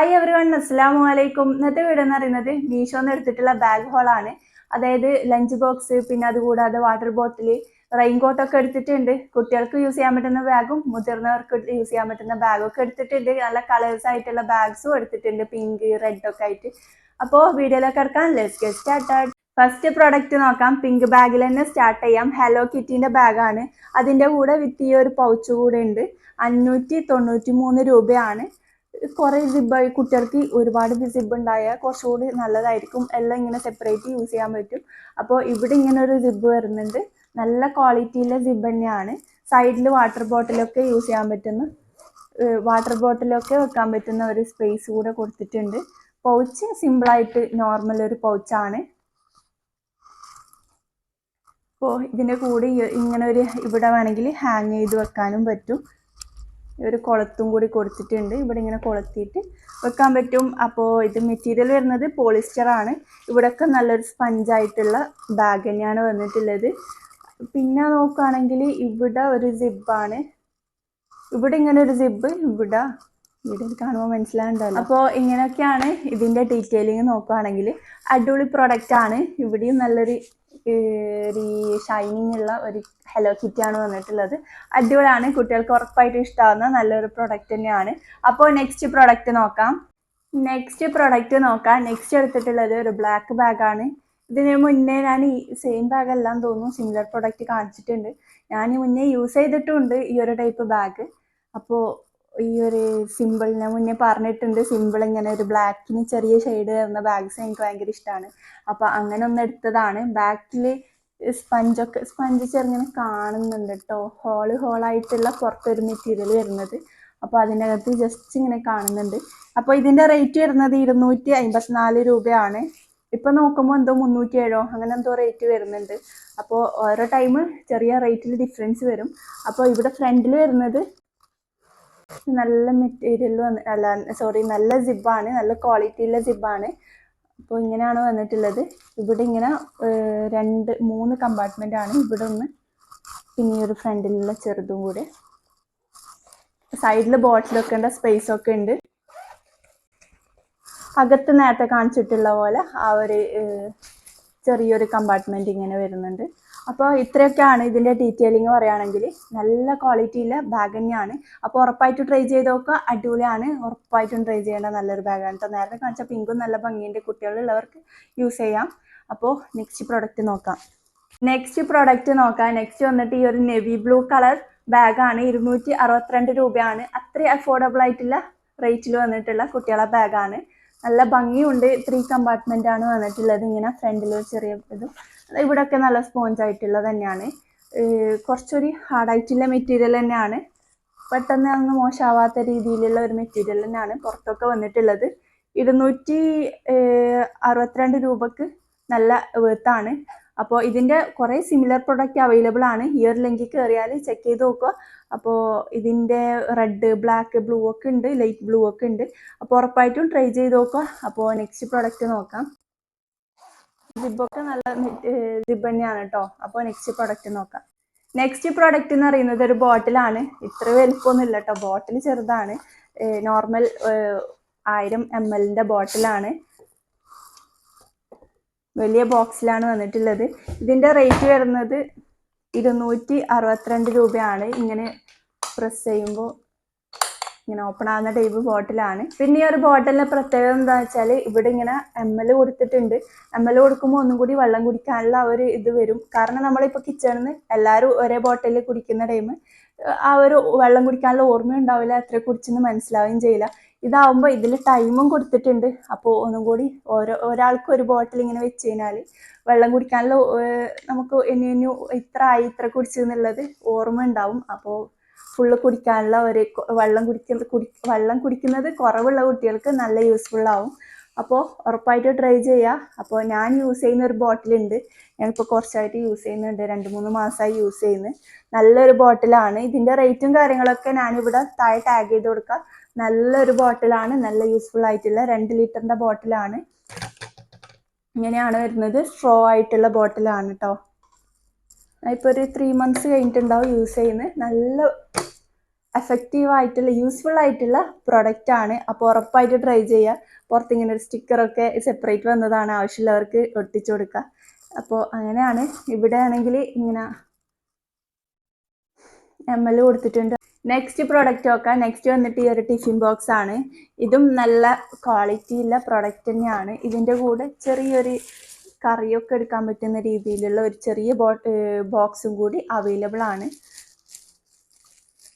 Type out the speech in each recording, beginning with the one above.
Hi everyone, അസ്സലാമു അലൈക്കും. ഇന്നത്തെ വീഡിയോ എന്ന് പറയുന്നത് മീഷോന്ന് എടുത്തിട്ടുള്ള ബാഗ് ഹോളാണ്. അതായത് ലഞ്ച് ബോക്സ്, പിന്നെ അതുകൂടാതെ വാട്ടർ ബോട്ടിൽ, റെയിൻകോട്ടൊക്കെ എടുത്തിട്ടുണ്ട്. കുട്ടികൾക്ക് യൂസ് ചെയ്യാൻ പറ്റുന്ന ബാഗും മുതിർന്നവർക്ക് യൂസ് ചെയ്യാൻ പറ്റുന്ന ബാഗും ഒക്കെ എടുത്തിട്ടുണ്ട്. നല്ല കളേഴ്സ് ആയിട്ടുള്ള ബാഗ്സും എടുത്തിട്ടുണ്ട്, പിങ്ക്, റെഡ് ഒക്കെ ആയിട്ട്. അപ്പോൾ വീഡിയോയിലേക്ക് എടുക്കാൻ let's get started. First product നോക്കാം. പിങ്ക് ബാഗിൽ തന്നെ സ്റ്റാർട്ട് ചെയ്യാം. ഹലോ കിറ്റിന്റെ ബാഗാണ്. അതിന്റെ കൂടെ വിത്ത് ഈ ഒരു പൗച്ച് കൂടെ ഉണ്ട്. 593 രൂപയാണ്. കുറേ സിബായി കുട്ടികൾക്ക് ഒരുപാട് സിബ് ഉണ്ടായാൽ കുറച്ചുകൂടി നല്ലതായിരിക്കും. എല്ലാം ഇങ്ങനെ സെപ്പറേറ്റ് യൂസ് ചെയ്യാൻ പറ്റും. അപ്പോൾ ഇവിടെ ഇങ്ങനെ ഒരു സിബ് വരുന്നുണ്ട്. നല്ല ക്വാളിറ്റിയിലെ സിബ് തന്നെയാണ്. സൈഡിൽ വാട്ടർ ബോട്ടിലൊക്കെ യൂസ് ചെയ്യാൻ പറ്റുന്ന വാട്ടർ ബോട്ടിലൊക്കെ വെക്കാൻ പറ്റുന്ന ഒരു സ്പേസ് കൂടെ കൊടുത്തിട്ടുണ്ട്. പൗച്ച് സിമ്പിളായിട്ട് നോർമൽ ഒരു പൗച്ചാണ്. അപ്പോൾ ഇതിൻ്റെ കൂടെ ഇങ്ങനെ ഒരു ഇവിടെ വേണമെങ്കിൽ ഹാങ് ചെയ്ത് വെക്കാനും പറ്റും. ഒരു കുളത്തും കൂടി കൊടുത്തിട്ടുണ്ട്. ഇവിടെ ഇങ്ങനെ കൊളുത്തിയിട്ട് വെക്കാൻ പറ്റും. അപ്പോൾ ഇത് മെറ്റീരിയൽ വരുന്നത് പോളിസ്റ്റർ ആണ്. ഇവിടെയൊക്കെ നല്ലൊരു സ്പഞ്ചായിട്ടുള്ള ബാഗ് തന്നെയാണ് വന്നിട്ടുള്ളത്. പിന്നെ നോക്കുകയാണെങ്കിൽ ഇവിടെ ഒരു സിബാണ്. ഇവിടെ ഇങ്ങനെ ഒരു സിബ് ഇവിടെ കാണുമ്പോൾ മനസ്സിലാവുന്നുണ്ടല്ലോ. അപ്പോൾ ഇങ്ങനെയൊക്കെയാണ് ഇതിൻ്റെ ഡീറ്റെയിലിങ് നോക്കുകയാണെങ്കിൽ. അടിപൊളി പ്രൊഡക്റ്റ് ആണ്. ഇവിടെയും നല്ലൊരു ഷൈനിങ് ഉള്ള ഒരു ഹലോ കിറ്റിയാണ് വന്നിട്ടുള്ളത്. അടിപൊളിയാണ്. കുട്ടികൾക്ക് ഉറപ്പായിട്ട് ഇഷ്ടമാവുന്ന നല്ലൊരു പ്രൊഡക്റ്റ് തന്നെയാണ്. അപ്പോൾ നെക്സ്റ്റ് പ്രൊഡക്റ്റ് നോക്കാം. നെക്സ്റ്റ് എടുത്തിട്ടുള്ളത് ഒരു ബ്ലാക്ക് ബാഗാണ്. ഇതിന് മുന്നേ ഞാൻ ഈ സെയിം ബാഗ് എല്ലാം തോന്നുന്നു സിമിലർ പ്രൊഡക്റ്റ് കാണിച്ചിട്ടുണ്ട്. ഞാൻ മുന്നേ യൂസ് ചെയ്തിട്ടുണ്ട് ഈ ഒരു ടൈപ്പ് ബാഗ്. അപ്പോൾ ഈ ഒരു സിമ്പിളിനെ മുന്നേ പറഞ്ഞിട്ടുണ്ട്. സിമ്പിൾ ഇങ്ങനെ ഒരു ബ്ലാക്കിന് ചെറിയ ഷെയ്ഡ് വരുന്ന ബാഗ്സ് എനിക്ക് ഭയങ്കര ഇഷ്ടമാണ്. അപ്പോൾ അങ്ങനെ ഒന്ന് എടുത്തതാണ്. ബാക്കിൽ സ്പഞ്ച് ചെറുങ്ങനെ കാണുന്നുണ്ട് കേട്ടോ. ഹോളായിട്ടുള്ള പുറത്തൊരു മെറ്റീരിയൽ വരുന്നത്. അപ്പോൾ അതിനകത്ത് ജസ്റ്റ് ഇങ്ങനെ കാണുന്നുണ്ട്. അപ്പോൾ ഇതിൻ്റെ റേറ്റ് വരുന്നത് 254 രൂപയാണ്. ഇപ്പം നോക്കുമ്പോൾ എന്തോ 307 അങ്ങനെ എന്തോ റേറ്റ് വരുന്നുണ്ട്. അപ്പോൾ ഓരോ ടൈം ചെറിയ റേറ്റിൽ ഡിഫറൻസ് വരും. അപ്പോൾ ഇവിടെ ഫ്രണ്ടിൽ വരുന്നത് നല്ല മെറ്റീരിയൽ നല്ല സിബാണ്. നല്ല ക്വാളിറ്റിയുള്ള സിബാണ്. അപ്പോൾ ഇങ്ങനെയാണ് വന്നിട്ടുള്ളത്. ഇവിടെ ഇങ്ങനെ 3 കമ്പാർട്ട്മെൻ്റ് ആണ്. ഇവിടെ ഒന്ന്, പിന്നെ ഒരു ഫ്രണ്ടിലുള്ള ചെറുതും കൂടെ. സൈഡിൽ ബോട്ടിൽ വെക്കേണ്ട സ്പേസ് ഒക്കെ ഉണ്ട്. അകത്ത് നേരത്തെ കാണിച്ചിട്ടുള്ള പോലെ ആ ഒരു ചെറിയൊരു കമ്പാർട്ട്മെൻറ്റ് ഇങ്ങനെ വരുന്നുണ്ട്. അപ്പോൾ ഇത്രയൊക്കെയാണ് ഇതിൻ്റെ ഡീറ്റെയിലിങ് പറയുകയാണെങ്കിൽ. നല്ല ക്വാളിറ്റിയിലെ ബാഗ് തന്നെയാണ്. അപ്പോൾ ഉറപ്പായിട്ടും ട്രൈ ചെയ്ത് നോക്കുക. അടിപൊളിയാണ്. ഉറപ്പായിട്ടും ട്രൈ ചെയ്യേണ്ട നല്ലൊരു ബാഗാണ് കേട്ടോ. നേരത്തെ കാണിച്ച പിങ്കും നല്ല ഭംഗിയുണ്ട്. കുട്ടികളുള്ളവർക്ക് യൂസ് ചെയ്യാം. അപ്പോൾ നെക്സ്റ്റ് പ്രൊഡക്റ്റ് നോക്കാം. നെക്സ്റ്റ് വന്നിട്ട് ഈ ഒരു നെവി ബ്ലൂ കളർ ബാഗാണ്. 262 രൂപയാണ്. അത്രയും അഫോർഡബിൾ ആയിട്ടുള്ള റേറ്റിൽ വന്നിട്ടുള്ള കുട്ടികളെ ബാഗാണ്. നല്ല ഭംഗിയുണ്ട്. 3 കമ്പാർട്ട്മെൻ്റ് ആണ് വന്നിട്ടുള്ളത്. ഇങ്ങനെ ഫ്രണ്ടിൽ ചെറിയ ഇതും ഇവിടെയൊക്കെ നല്ല സ്പോഞ്ച് ആയിട്ടുള്ളത് തന്നെയാണ്. കുറച്ചൊരു ഹാർഡായിട്ടുള്ള മെറ്റീരിയൽ തന്നെയാണ്. പെട്ടെന്ന് അങ്ങ് മോശമാവാത്ത രീതിയിലുള്ള ഒരു മെറ്റീരിയൽ തന്നെയാണ് പുറത്തൊക്കെ വന്നിട്ടുള്ളത്. 262 രൂപക്ക് നല്ല വേർത്താണ്. അപ്പോൾ ഇതിൻ്റെ കുറേ സിമിലർ പ്രൊഡക്റ്റ് അവൈലബിൾ ആണ്. ഈ ഒരു ലിങ്കിൽ കയറിയാൽ ചെക്ക് ചെയ്ത് നോക്കുക. അപ്പോൾ ഇതിൻ്റെ റെഡ്, ബ്ലാക്ക്, ബ്ലൂ ഒക്കെ ഉണ്ട്. ലൈറ്റ് ബ്ലൂ ഒക്കെ ഉണ്ട്. അപ്പോൾ ഉറപ്പായിട്ടും ട്രൈ ചെയ്ത് നോക്കുക. അപ്പോൾ നെക്സ്റ്റ് പ്രൊഡക്റ്റ് നോക്കാം. സിബൊക്കെ നല്ല സിബ് തന്നെയാണ് കേട്ടോ. അപ്പോൾ നെക്സ്റ്റ് പ്രൊഡക്റ്റ് നോക്കാം. നെക്സ്റ്റ് പ്രൊഡക്റ്റ് എന്ന് പറയുന്നത് ഒരു ബോട്ടിലാണ്. ഇത്ര വലുപ്പമൊന്നുമില്ല കേട്ടോ. ബോട്ടിൽ ചെറുതാണ്. നോർമൽ 1000 ml ബോട്ടിലാണ്. വലിയ ബോക്സിലാണ് വന്നിട്ടുള്ളത്. ഇതിൻ്റെ റേറ്റ് വരുന്നത് 262 രൂപയാണ്. ഇങ്ങനെ പ്രസ് ചെയ്യുമ്പോൾ ഇങ്ങനെ ഓപ്പൺ ആകുന്ന ടൈപ്പ് ബോട്ടിലാണ്. പിന്നെ ഈ ഒരു ബോട്ടിലിൻ്റെ പ്രത്യേകത എന്താ വെച്ചാൽ ഇവിടെ ഇങ്ങനെ ml കൊടുത്തിട്ടുണ്ട്. ml കൊടുക്കുമ്പോൾ ഒന്നും കൂടി വെള്ളം കുടിക്കാനുള്ള ഒരു ഇത് വരും. കാരണം നമ്മളിപ്പോൾ കിച്ചണിൽ നിന്ന് എല്ലാവരും ഒരേ ബോട്ടിലിൽ കുടിക്കുന്ന ടൈം ആ ഒരു വെള്ളം കുടിക്കാനുള്ള ഓർമ്മ ഉണ്ടാവില്ല. എത്ര കുടിച്ചെന്ന് മനസ്സിലാവുകയും ചെയ്യില്ല. ഇതാവുമ്പോൾ ഇതിൽ ടൈമും കൊടുത്തിട്ടുണ്ട്. അപ്പോൾ ഒന്നും കൂടി ഒരാൾക്ക് ഒരു ബോട്ടിൽ ഇങ്ങനെ വെച്ച് കഴിഞ്ഞാൽ വെള്ളം കുടിക്കാനുള്ള നമുക്ക് ഇനി ഇത്ര കുടിച്ചു എന്നുള്ളത് ഓർമ്മ ഉണ്ടാവും. അപ്പോൾ ഫുള്ള് കുടിക്കാനുള്ള ഒരു വെള്ളം കുടിക്കുന്നത് കുറവുള്ള കുട്ടികൾക്ക് നല്ല യൂസ്ഫുൾ ആവും. അപ്പോൾ ഉറപ്പായിട്ട് ട്രൈ ചെയ്യുക. അപ്പോൾ ഞാൻ യൂസ് ചെയ്യുന്ന ഒരു ബോട്ടിലുണ്ട്. ഞാനിപ്പോൾ കുറച്ചായിട്ട് യൂസ് ചെയ്യുന്നുണ്ട്. 2-3 മാസമായി യൂസ് ചെയ്യുന്നത്. നല്ലൊരു ബോട്ടിലാണ്. ഇതിൻ്റെ റേറ്റും കാര്യങ്ങളൊക്കെ ഞാനിവിടെ താഴെ ടാഗ് ചെയ്ത് കൊടുക്കാം. നല്ലൊരു ബോട്ടിലാണ്. നല്ല യൂസ്ഫുൾ ആയിട്ടുള്ള 2 ലിറ്ററിൻ്റെ ബോട്ടിലാണ്. ഇങ്ങനെയാണ് വരുന്നത്. സ്ട്രോ ആയിട്ടുള്ള ബോട്ടിലാണ് കേട്ടോ. ഇപ്പോൾ ഒരു 3 months കഴിഞ്ഞിട്ടുണ്ടാവും യൂസ് ചെയ്യുന്നത്. നല്ല എഫക്റ്റീവ് ആയിട്ടുള്ള യൂസ്ഫുൾ ആയിട്ടുള്ള പ്രൊഡക്റ്റ് ആണ്. അപ്പോൾ ഉറപ്പായിട്ട് ട്രൈ ചെയ്യുക. പുറത്ത് ഇങ്ങനെ ഒരു സ്റ്റിക്കറൊക്കെ സെപ്പറേറ്റ് വന്നതാണ്, ആവശ്യമുള്ളവർക്ക് ഒട്ടിച്ചു കൊടുക്കുക. അപ്പോൾ അങ്ങനെയാണ്. ഇവിടെ ആണെങ്കിൽ ഇങ്ങനെ ML കൊടുത്തിട്ടുണ്ട്. നെക്സ്റ്റ് പ്രൊഡക്റ്റ് നോക്കാം. നെക്സ്റ്റ് വന്നിട്ട് ഈ ഒരു ടിഫിൻ ബോക്സ് ആണ്. ഇതും നല്ല ക്വാളിറ്റി ഉള്ള പ്രൊഡക്റ്റ് തന്നെയാണ്. ഇതിൻ്റെ കൂടെ ചെറിയൊരു കറിയൊക്കെ എടുക്കാൻ പറ്റുന്ന രീതിയിലുള്ള ഒരു ചെറിയ ബോക്സും കൂടി അവൈലബിൾ ആണ്.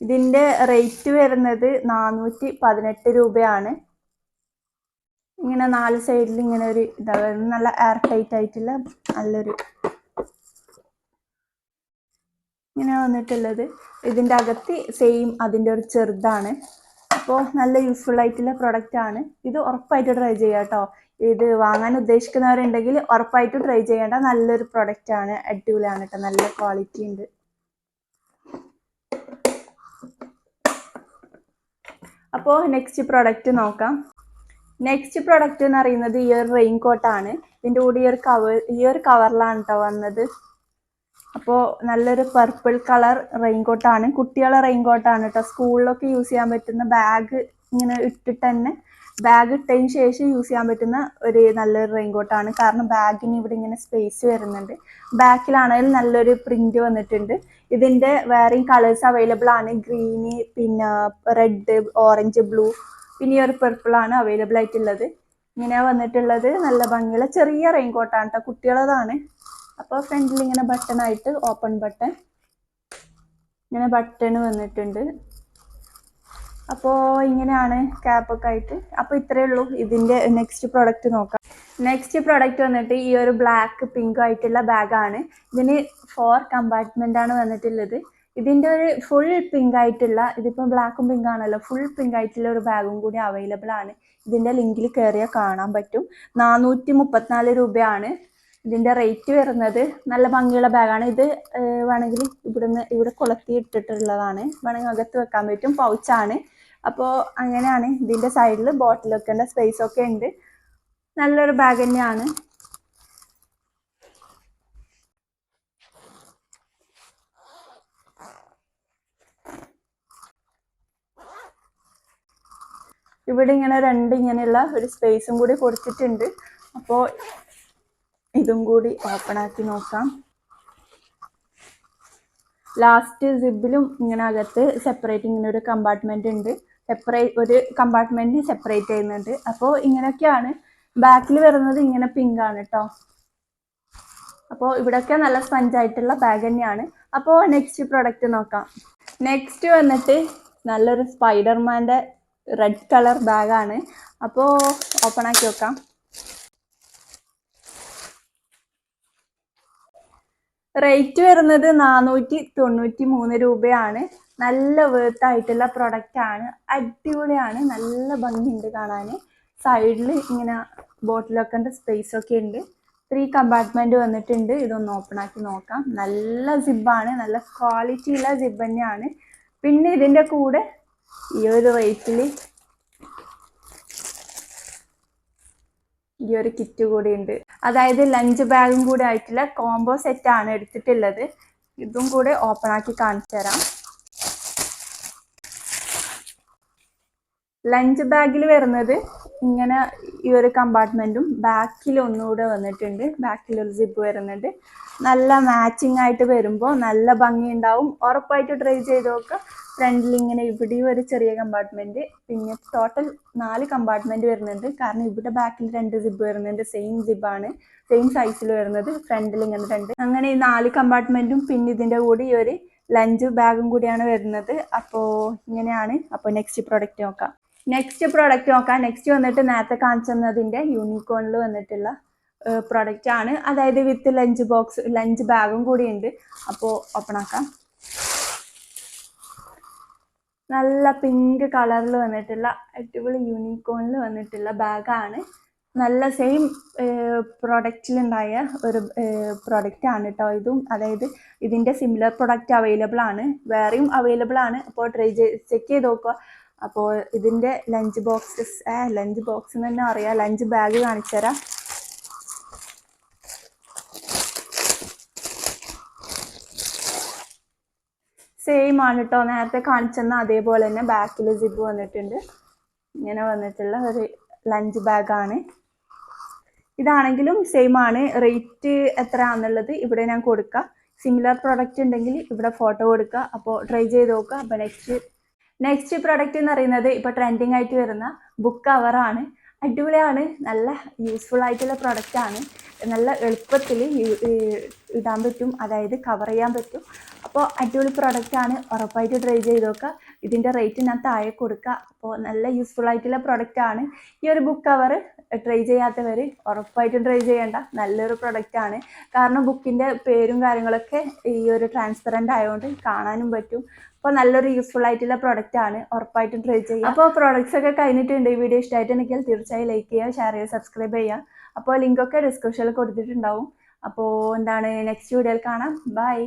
ഇതിൻ്റെ റേറ്റ് വരുന്നത് 418 രൂപയാണ്. ഇങ്ങനെ 4 സൈഡിൽ ഇങ്ങനെ ഒരു നല്ല എയർ ടൈറ്റ് ആയിട്ടുള്ള നല്ലൊരു ഇങ്ങനെ വന്നിട്ടുള്ളത്. ഇതിൻ്റെ അകത്ത് സെയിം അതിൻ്റെ ഒരു ചെറുതാണ്. അപ്പോൾ നല്ല യൂസ്ഫുൾ ആയിട്ടുള്ള പ്രൊഡക്റ്റ് ആണ്. ഇത് ഉറപ്പായിട്ട് ട്രൈ ചെയ്യുക കേട്ടോ. ഇത് വാങ്ങാൻ ഉദ്ദേശിക്കുന്നവരുണ്ടെങ്കിൽ ഉറപ്പായിട്ടും ട്രൈ ചെയ്യേണ്ട നല്ലൊരു പ്രൊഡക്റ്റ് ആണ്. അടിപൊളിയാണ് കേട്ടോ, നല്ല ക്വാളിറ്റി ഉണ്ട്. അപ്പോൾ നെക്സ്റ്റ് പ്രൊഡക്റ്റ് നോക്കാം. നെക്സ്റ്റ് പ്രൊഡക്റ്റ് എന്ന് പറയുന്നത് ഈ ഒരു റെയിൻ കോട്ടാണ്. ഇതിൻ്റെ കൂടെ ഈ ഒരു കവറിലാണ് കേട്ടോ വന്നത്. അപ്പോൾ നല്ലൊരു പർപ്പിൾ കളർ റെയിൻ കോട്ടാണ്. കുട്ടികളെ റെയിൻ കോട്ടാണ് കേട്ടോ. സ്കൂളിലൊക്കെ യൂസ് ചെയ്യാൻ പറ്റുന്ന, ബാഗ് ഇങ്ങനെ ഇട്ടിട്ട് തന്നെ ബാഗ് ഇട്ടതിന് ശേഷം യൂസ് ചെയ്യാൻ പറ്റുന്ന ഒരു നല്ലൊരു റെയിൻ കോട്ടാണ്. കാരണം ബാഗിന് ഇവിടെ ഇങ്ങനെ സ്പേസ് വരുന്നുണ്ട്. ബാക്കിലാണെങ്കിലും നല്ലൊരു പ്രിന്റ് വന്നിട്ടുണ്ട്. ഇതിൻ്റെ വേറെയും കളേഴ്സ് അവൈലബിൾ ആണ്. ഗ്രീന്, പിന്നെ റെഡ്, ഓറഞ്ച്, ബ്ലൂ, പിന്നെ ഈ ഒരു പർപ്പിളാണ് അവൈലബിൾ ആയിട്ടുള്ളത്. ഇങ്ങനെ വന്നിട്ടുള്ളത് നല്ല ഭംഗിയുള്ള ചെറിയ റെയിൻ കോട്ടാണ് കേട്ടോ, കുട്ടികളതാണ്. അപ്പോൾ ഫ്രണ്ടിൽ ഇങ്ങനെ ബട്ടൺ ആയിട്ട് ഓപ്പൺ ബട്ടൺ, ഇങ്ങനെ ബട്ടൺ വന്നിട്ടുണ്ട്. അപ്പോൾ ഇങ്ങനെയാണ് ക്യാപ്പൊക്കെ ആയിട്ട്. അപ്പോൾ ഇത്രയേ ഉള്ളൂ. ഇതിൻ്റെ നെക്സ്റ്റ് പ്രൊഡക്റ്റ് നോക്കാം. നെക്സ്റ്റ് പ്രൊഡക്റ്റ് വന്നിട്ട് ഈ ഒരു ബ്ലാക്ക് പിങ്ക് ആയിട്ടുള്ള ബാഗാണ്. ഇതിന് 4 കമ്പാർട്ട്മെൻ്റ് ആണ് വന്നിട്ടുള്ളത്. ഇതിൻ്റെ ഒരു ഫുൾ പിങ്ക് ആയിട്ടുള്ള, ഇതിപ്പോൾ ബ്ലാക്കും പിങ്ക് ആണല്ലോ, ഫുൾ പിങ്ക് ആയിട്ടുള്ള ഒരു ബാഗും കൂടി അവൈലബിൾ ആണ്. ഇതിൻ്റെ ലിങ്കിൽ കയറിയാൽ കാണാൻ പറ്റും. 434 രൂപയാണ് ഇതിൻ്റെ റേറ്റ് വരുന്നത്. നല്ല ഭംഗിയുള്ള ബാഗാണ് ഇത്. വേണമെങ്കിൽ ഇവിടെ കൊളുത്തി ഇട്ടിട്ടുള്ളതാണ്. വേണമെങ്കിൽ അകത്ത് വെക്കാൻ പറ്റും. പൗച്ചാണ്. അപ്പോൾ അങ്ങനെയാണ്. ഇതിൻ്റെ സൈഡിൽ ബോട്ടിൽ വെക്കേണ്ട സ്പേസ് ഒക്കെ ഉണ്ട്. നല്ലൊരു ബാഗ് തന്നെയാണ്. ഇവിടെ ഇങ്ങനെ ഇങ്ങനെയുള്ള ഒരു സ്പേസും കൂടി കൊടുത്തിട്ടുണ്ട്. അപ്പോൾ ഇതും കൂടി ഓപ്പൺ ആക്കി നോക്കാം. ലാസ്റ്റ് സിബിലും ഇങ്ങനെ അകത്ത് സെപ്പറേറ്റ് ഇങ്ങനെ ഒരു കമ്പാർട്ട്മെന്റ് ഉണ്ട്. ഒരു കമ്പാർട്ട്മെന്റ് സെപ്പറേറ്റ് ചെയ്യുന്നുണ്ട്. അപ്പോൾ ഇങ്ങനെയൊക്കെയാണ്. ബാക്കിൽ വരുന്നത് ഇങ്ങനെ പിങ്ക് ആണ് കേട്ടോ. അപ്പോൾ ഇവിടെയൊക്കെ നല്ല സ്പഞ്ചായിട്ടുള്ള ബാഗ് തന്നെയാണ്. അപ്പോൾ നെക്സ്റ്റ് പ്രൊഡക്റ്റ് നോക്കാം. നെക്സ്റ്റ് വന്നിട്ട് നല്ലൊരു സ്പൈഡർമാൻ്റെ റെഡ് കളർ ബാഗാണ്. അപ്പോൾ ഓപ്പൺ ആക്കി നോക്കാം. റേറ്റ് വരുന്നത് 493 രൂപയാണ്. നല്ല വേർത്ത് ആയിട്ടുള്ള പ്രൊഡക്റ്റ് ആണ്. അടിപൊളിയാണ്. നല്ല ഭംഗിയുണ്ട് കാണാൻ. സൈഡിൽ ഇങ്ങനെ ബോട്ടിൽ വെക്കേണ്ട സ്പേസ് ഒക്കെ ഉണ്ട്. 3 കമ്പാർട്ട്മെന്റ് വന്നിട്ടുണ്ട്. ഇതൊന്ന് ഓപ്പൺ ആക്കി നോക്കാം. നല്ല സിബാണ്. നല്ല ക്വാളിറ്റി ഉള്ള സിബ് തന്നെയാണ്. പിന്നെ ഇതിൻ്റെ കൂടെ ഈ ഒരു റേറ്റിൽ ഈ ഒരു കിറ്റ് കൂടി ഉണ്ട്. അതായത് ലഞ്ച് ബാഗും കൂടെ ആയിട്ടുള്ള കോംബോ സെറ്റ് ആണ് എടുത്തിട്ടുള്ളത്. ഇതും കൂടെ ഓപ്പൺ ആക്കി കാണിച്ചു തരാം. ലഞ്ച് ബാഗിൽ വരുന്നത് ഇങ്ങനെ ഈ ഒരു കമ്പാർട്ട്മെന്റും ബാക്കിൽ ഒന്നുകൂടെ വന്നിട്ടുണ്ട്. ബാക്കിലൊരു സിബ് വരുന്നുണ്ട്. നല്ല മാച്ചിങ് ആയിട്ട് വരുമ്പോൾ നല്ല ഭംഗി ഉണ്ടാവും. ഉറപ്പായിട്ട് ട്രൈ ചെയ്ത് നോക്കുക. ഫ്രണ്ടിൽ ഇങ്ങനെ ഇവിടെയും ഒരു ചെറിയ കമ്പാർട്ട്മെന്റ്, പിന്നെ ടോട്ടൽ 4 കമ്പാർട്ട്മെന്റ് വരുന്നുണ്ട്. കാരണം ഇവിടെ ബാക്കിൽ 2 സിബ് വരുന്നുണ്ട്. സെയിം സിബാണ്, സെയിം സൈസിൽ വരുന്നത്. ഫ്രണ്ടിൽ ഇങ്ങനെ 2. അങ്ങനെ ഈ 4 കമ്പാർട്ട്മെന്റും പിന്നെ ഇതിൻ്റെ കൂടെ ഈ ഒരു ലഞ്ച് ബാഗും കൂടിയാണ് വരുന്നത്. അപ്പോൾ ഇങ്ങനെയാണ്. അപ്പോൾ നെക്സ്റ്റ് പ്രൊഡക്റ്റ് നോക്കാം. നെക്സ്റ്റ് വന്നിട്ട് നേരത്തെ കാണിച്ചതിൻ്റെ യൂണിക്കോണിൽ വന്നിട്ടുള്ള പ്രൊഡക്റ്റ് ആണ്. അതായത് വിത്ത് ലഞ്ച് ബാഗും കൂടി ഉണ്ട്. അപ്പോൾ ഓപ്പൺ ആക്കാം. നല്ല പിങ്ക് കളറിൽ വന്നിട്ടുള്ള അടിപൊളി യൂണിക്കോണിൽ വന്നിട്ടുള്ള ബാഗാണ്. നല്ല സെയിം പ്രൊഡക്റ്റിലുണ്ടായ ഒരു പ്രൊഡക്റ്റ് ആണ് കേട്ടോ ഇതും. അതായത് ഇതിൻ്റെ സിമിലർ പ്രൊഡക്റ്റ് അവൈലബിൾ ആണ്, വേറെയും അവൈലബിൾ ആണ്. അപ്പോൾ ചെക്ക് ചെയ്ത് നോക്കുക. അപ്പോൾ ഇതിൻ്റെ ലഞ്ച് ബോക്സ് തന്നെ അറിയാം. ലഞ്ച് ബാഗ് കാണിച്ചു തരാം. സെയിം സെയിം ആണ് കേട്ടോ, നേരത്തെ കാണിച്ചെന്ന അതേപോലെ തന്നെ ബാക്കിൽ സിബ് വന്നിട്ടുണ്ട്. ഇങ്ങനെ വന്നിട്ടുള്ള ഒരു ലഞ്ച് ബാഗാണ്. ഇതാണെങ്കിലും സെയിം ആണ്. റേറ്റ് എത്രയാണെന്നുള്ളത് ഇവിടെ ഞാൻ കൊടുക്കാം. സിമിലർ പ്രൊഡക്റ്റ് ഉണ്ടെങ്കിൽ ഇവിടെ ഫോട്ടോ കൊടുക്കുക. അപ്പോൾ ട്രൈ ചെയ്ത് നോക്കുക. അപ്പോൾ നെക്സ്റ്റ് പ്രൊഡക്റ്റ് എന്ന് പറയുന്നത് ഇപ്പോൾ ട്രെൻഡിങ് ആയിട്ട് വരുന്ന ബുക്ക് കവറാണ്. അടിപൊളിയാണ്, നല്ല യൂസ്ഫുൾ ആയിട്ടുള്ള പ്രൊഡക്റ്റാണ്. നല്ല എളുപ്പത്തിൽ ഇടാൻ പറ്റും, അതായത് കവർ ചെയ്യാൻ പറ്റും. അപ്പോൾ അടിപൊളി പ്രൊഡക്റ്റാണ്, ഉറപ്പായിട്ട് ട്രൈ ചെയ്ത് നോക്കുക. ഇതിൻ്റെ റേറ്റ് ഞാൻ താഴെ കൊടുക്കുക. അപ്പോൾ നല്ല യൂസ്ഫുൾ ആയിട്ടുള്ള പ്രൊഡക്റ്റാണ്. ഈ ഒരു ബുക്ക് കവർ ട്രൈ ചെയ്യാത്തവർ ഉറപ്പായിട്ടും ട്രൈ ചെയ്യേണ്ട നല്ലൊരു പ്രൊഡക്റ്റാണ്. കാരണം ബുക്കിൻ്റെ പേരും കാര്യങ്ങളൊക്കെ ഈ ഒരു ട്രാൻസ്പെറൻ്റ് ആയതുകൊണ്ട് കാണാനും പറ്റും. അപ്പോൾ നല്ലൊരു യൂസ്ഫുൾ ആയിട്ടുള്ള പ്രൊഡക്റ്റാണ്, ഉറപ്പായിട്ടും ട്രൈ ചെയ്യുക. അപ്പോൾ പ്രോഡക്റ്റ്സ് ഒക്കെ കഴിഞ്ഞിട്ടുണ്ട്. ഈ വീഡിയോ ഇഷ്ടമായിട്ടുണ്ടെങ്കിൽ തീർച്ചയായും ലൈക്ക് ചെയ്യുക, ഷെയർ ചെയ്യുക, സബ്സ്ക്രൈബ് ചെയ്യുക. അപ്പോൾ ലിങ്കൊക്കെ ഡിസ്ക്രിപ്ഷനിൽ കൊടുത്തിട്ടുണ്ടാവും. അപ്പോൾ നെക്സ്റ്റ് വീഡിയോയിൽ കാണാം. ബൈ.